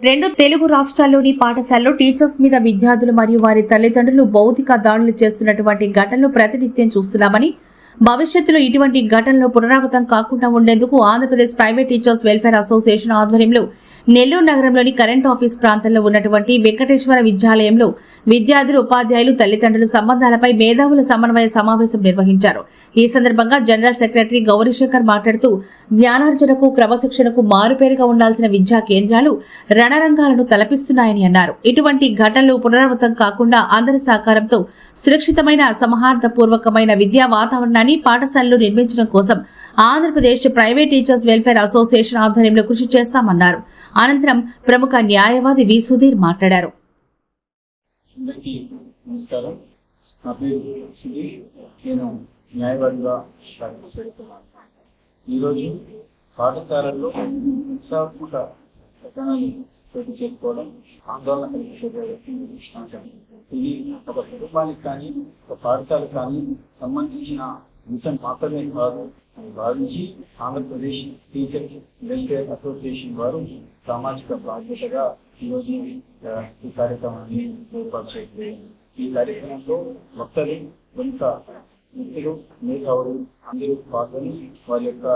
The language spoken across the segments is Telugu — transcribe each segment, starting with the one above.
రెండు తెలుగు రాష్ట్రాల్లోని పాఠశాలలో టీచర్స్ మీద విద్యార్థులు మరియు వారి తల్లిదండ్రులు భౌతిక దాడులు చేస్తున్నటువంటి ఘటనలు ప్రతినిత్యం చూస్తున్నామని, భవిష్యత్తులో ఇటువంటి ఘటనలు పునరావృతం కాకుండా ఉండేందుకు Andhra Pradesh private teachers welfare association ఆధ్వర్యంలో నెల్లూరు నగరంలోని కరెంట్ ఆఫీస్ ప్రాంతంలో ఉన్నటువంటి వెంకటేశ్వర విద్యాలయంలో విద్యార్థులు, ఉపాధ్యాయులు, తల్లిదండ్రుల సంబంధాలపై మేధావుల సమన్వయ సమావేశం నిర్వహించారు. ఈ సందర్భంగా జనరల్ సెక్రటరీ గౌరీశంకర్ మాట్లాడుతూ, జ్ఞానార్జనకు, క్రమశిక్షణకు మారుపేరుగా ఉండాల్సిన విద్యా కేంద్రాలు రణరంగాలను తలపిస్తున్నాయని అన్నారు. ఇటువంటి ఘటనలు పునరావృతం కాకుండా అందరి సహకారంతో సురక్షితమైన, సంహార్దపూర్వకమైన విద్యా వాతావరణాన్ని పాఠశాలలో నిర్మించడం కోసం Andhra Pradesh private teachers welfare association ఆధ్వర్యంలో కృషి చేస్తామన్నారు. అనంతరం ప్రముఖ న్యాయవాది వి సుధీర్ మాట్లాడారు. ఈరోజు పాఠశాలల్లో చేసుకోవడం ఆందోళన ఇది ఒక కుటుంబానికి కానీ ఒక పాఠశాలకు కానీ సంబంధించిన అంశం మాత్రమే కాదు అని భావించి ఆంధ్రప్రదేశ్ టీచర్ వెల్ఫేర్ అసోసియేషన్ వారు సామాజిక బాధ్యతగా ఈరోజు ఈ కార్యక్రమాన్ని ఏర్పాటు చేసింది. ఈ కార్యక్రమంలో వక్తలు, కొంత వ్యక్తులు, మేధావులు అందరూ పాల్గొని వారి యొక్క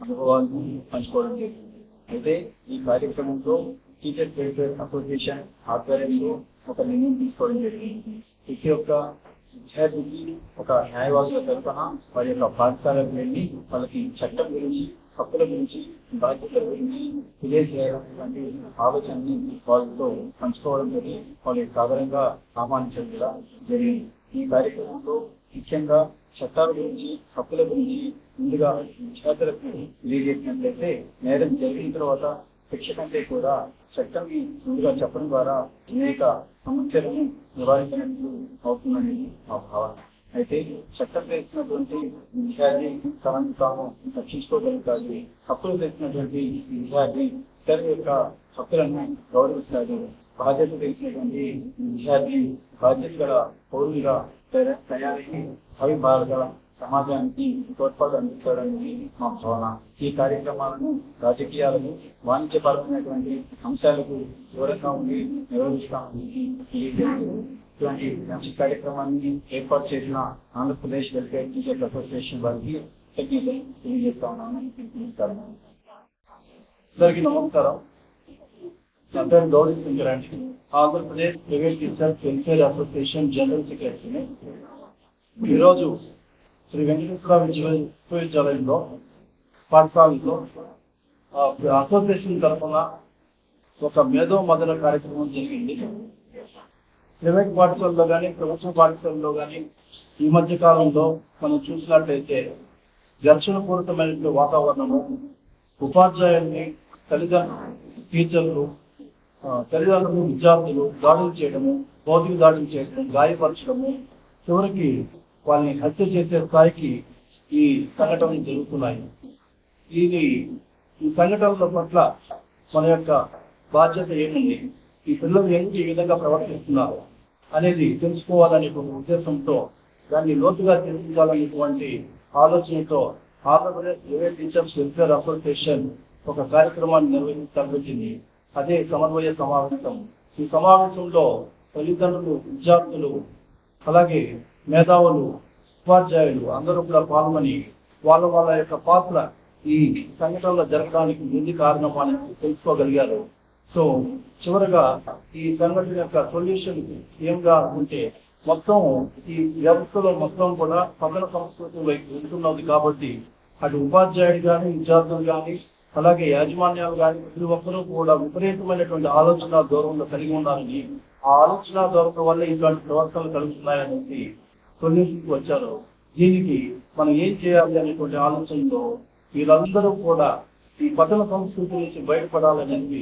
అనుభవాలను పంచుకోవడం జరిగింది. అయితే ఈ కార్యక్రమంలో టీచర్ వెల్ఫేర్ అసోసియేషన్ ఆధ్వర్యంలో ఒక నిర్ణయం తీసుకోవడం జరిగింది. ప్రతి ఒక్క విద్యార్థికి ఒక న్యాయవాదుల తరఫున వారి యొక్క పాఠశాలకు వెళ్ళి వాళ్ళకి చట్టం గురించి, హక్కుల గురించి, బాధ్యతల గురించి తెలియజేయాలనేటువంటి ఆలోచనని వాళ్ళతో పంచుకోవడం జరిగి వాళ్ళ సాధారణంగా ఆహ్వానించడం కూడా జరిగింది. ఈ కార్యక్రమంలో ముఖ్యంగా చట్టాల గురించి, హక్కుల గురించి ముందుగా విద్యార్థులకు తెలియజేసినట్లయితే నేరం జరిగిన తర్వాత శిక్ష కంటే కూడా చట్టం ముందుగా చెప్పడం ద్వారా అనేక సమస్యలను నివారించినట్లు అవుతుందని మా భావన. అయితే చట్టం వేసినటువంటి విద్యార్థి తనను తాను రక్షించుకోగలుగుతాడు. హక్కులు వేసినటువంటి విద్యార్థి ఇతరుల యొక్క హక్కులను గౌరవిస్తాడు. బాధ్యత వేసినటువంటి విద్యార్థి బాధ్యత గల పౌరులుగా తయారై అవిభాగంగా సమాజానికి తోడ్పాటు అందించడానికి మా భావన. ఈ కార్యక్రమాలను రాజకీయాలకు, వాణిజ్యపరమైనటువంటి అంశాలకు దూరంగా ఉండి నిర్వహిస్తామని ఇటువంటి మంచి కార్యక్రమాన్ని ఏర్పాటు చేసిన ఆంధ్రప్రదేశ్ వెల్ఫేర్ టీచర్స్ అసోసియేషన్ వారికి తెలియజేస్తా ఉన్నాను. అందరికీ నమస్కారం. నా పేరు గౌరీశంకర్ అండి. Andhra Pradesh private teachers welfare association general secretary. ఈరోజు శ్రీ వెంకటేశ్వర విశ్వవిద్యాలయంలో పాఠశాలలో అసోసియేషన్ తరఫున ఒక మేధో మదన కార్యక్రమం జరిగింది. ప్రైవేట్ పాఠశాలలో కానీ, ప్రభుత్వ పాఠశాలలో కానీ ఈ మధ్య కాలంలో మనం చూసినట్లయితే ఘర్షణపూరితమైనటువంటి వాతావరణము, ఉపాధ్యాయుల్ని, టీచర్లు, తల్లిదండ్రులు, విద్యార్థులు దాడులు చేయడము, భౌతిక దాడులు చేయడము, గాయపరచడము, చివరికి వాళ్ళని హత్య చేసే స్థాయికి ఈ సంఘటనలు జరుగుతున్నాయి. ఈ సంఘటనల పట్ల మన యొక్క బాధ్యత ఏమిటి, ఈ పిల్లలు ఎందుకు ఈ విధంగా ప్రవర్తిస్తున్నారు అనేది తెలుసుకోవాలనే ఉద్దేశంతో, దాన్ని లోతుగా తెలుసుకోవాలనేటువంటి ఆలోచనతో Andhra Pradesh private teachers welfare association ఒక కార్యక్రమాన్ని నిర్వహించబడింది. అదే సమన్వయ సమావేశం. ఈ సమావేశంలో తల్లిదండ్రులు, విద్యార్థులు, అలాగే మేధావులు, ఉపాధ్యాయులు అందరూ కూడా పాల్గొని వాళ్ళ యొక్క పాత్ర ఈ సంఘటనలో జరగడానికి ముందు కారణం అని తెలుసుకోగలిగారు. సో చివరగా ఈ సంఘటన యొక్క సొల్యూషన్ ఏంగా ఉంటే, మొత్తం ఈ వ్యవస్థలో మొత్తం కూడా పతన సంస్కృతి వైపు వెళ్తున్నది కాబట్టి అటు ఉపాధ్యాయుడు కానీ, విద్యార్థులు కానీ, అలాగే యాజమాన్యాలు కానీ ప్రతి ఒక్కరూ కూడా విపరీతమైనటువంటి ఆలోచన ధోరణిలో కలిగి ఉన్నారని, ఆ ఆలోచన ధోరణి వల్ల ఇటువంటి ప్రవర్తనలు కలుగుతున్నాయనేసి సొల్యూషన్కి వచ్చారు. దీనికి మనం ఏం చేయాలి అనేటువంటి ఆలోచనలో వీళ్ళందరూ కూడా ఈ పతన సంస్కృతి నుంచి బయటపడాలనేది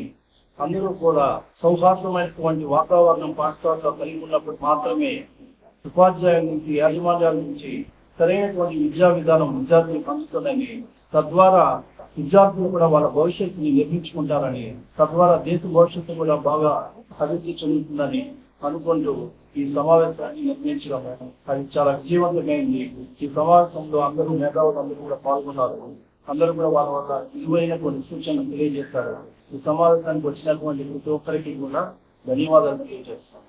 అందరూ కూడా సౌహార్దమైనటువంటి వాతావరణం పాఠశాలలో కలిగి ఉన్నప్పుడు మాత్రమే ఉపాధ్యాయుల నుంచి, యాజమాన్యాల నుంచి సరైనటువంటి విద్యా విధానం విద్యార్థులకు అందుతుందని, తద్వారా విద్యార్థులు కూడా వాళ్ళ భవిష్యత్తుని నిర్మించుకుంటారని, తద్వారా దేశ భవిష్యత్తు కూడా బాగా అభివృద్ధి చెందుతుందని అనుకుంటూ ఈ సమావేశాన్ని నిర్ణయించడం అది చాలా విజయవంతమైంది. ఈ సమావేశంలో అందరూ మేధావులు అందరూ కూడా పాల్గొన్నారు. అందరూ కూడా వాళ్ళ వల్ల విలువైన కొన్ని సూచనలు తెలియజేస్తారు. ఈ సమావేశానికి వచ్చినటువంటి ప్రతి ఒక్కరికి కూడా ధన్యవాదాలు తెలియజేస్తాను.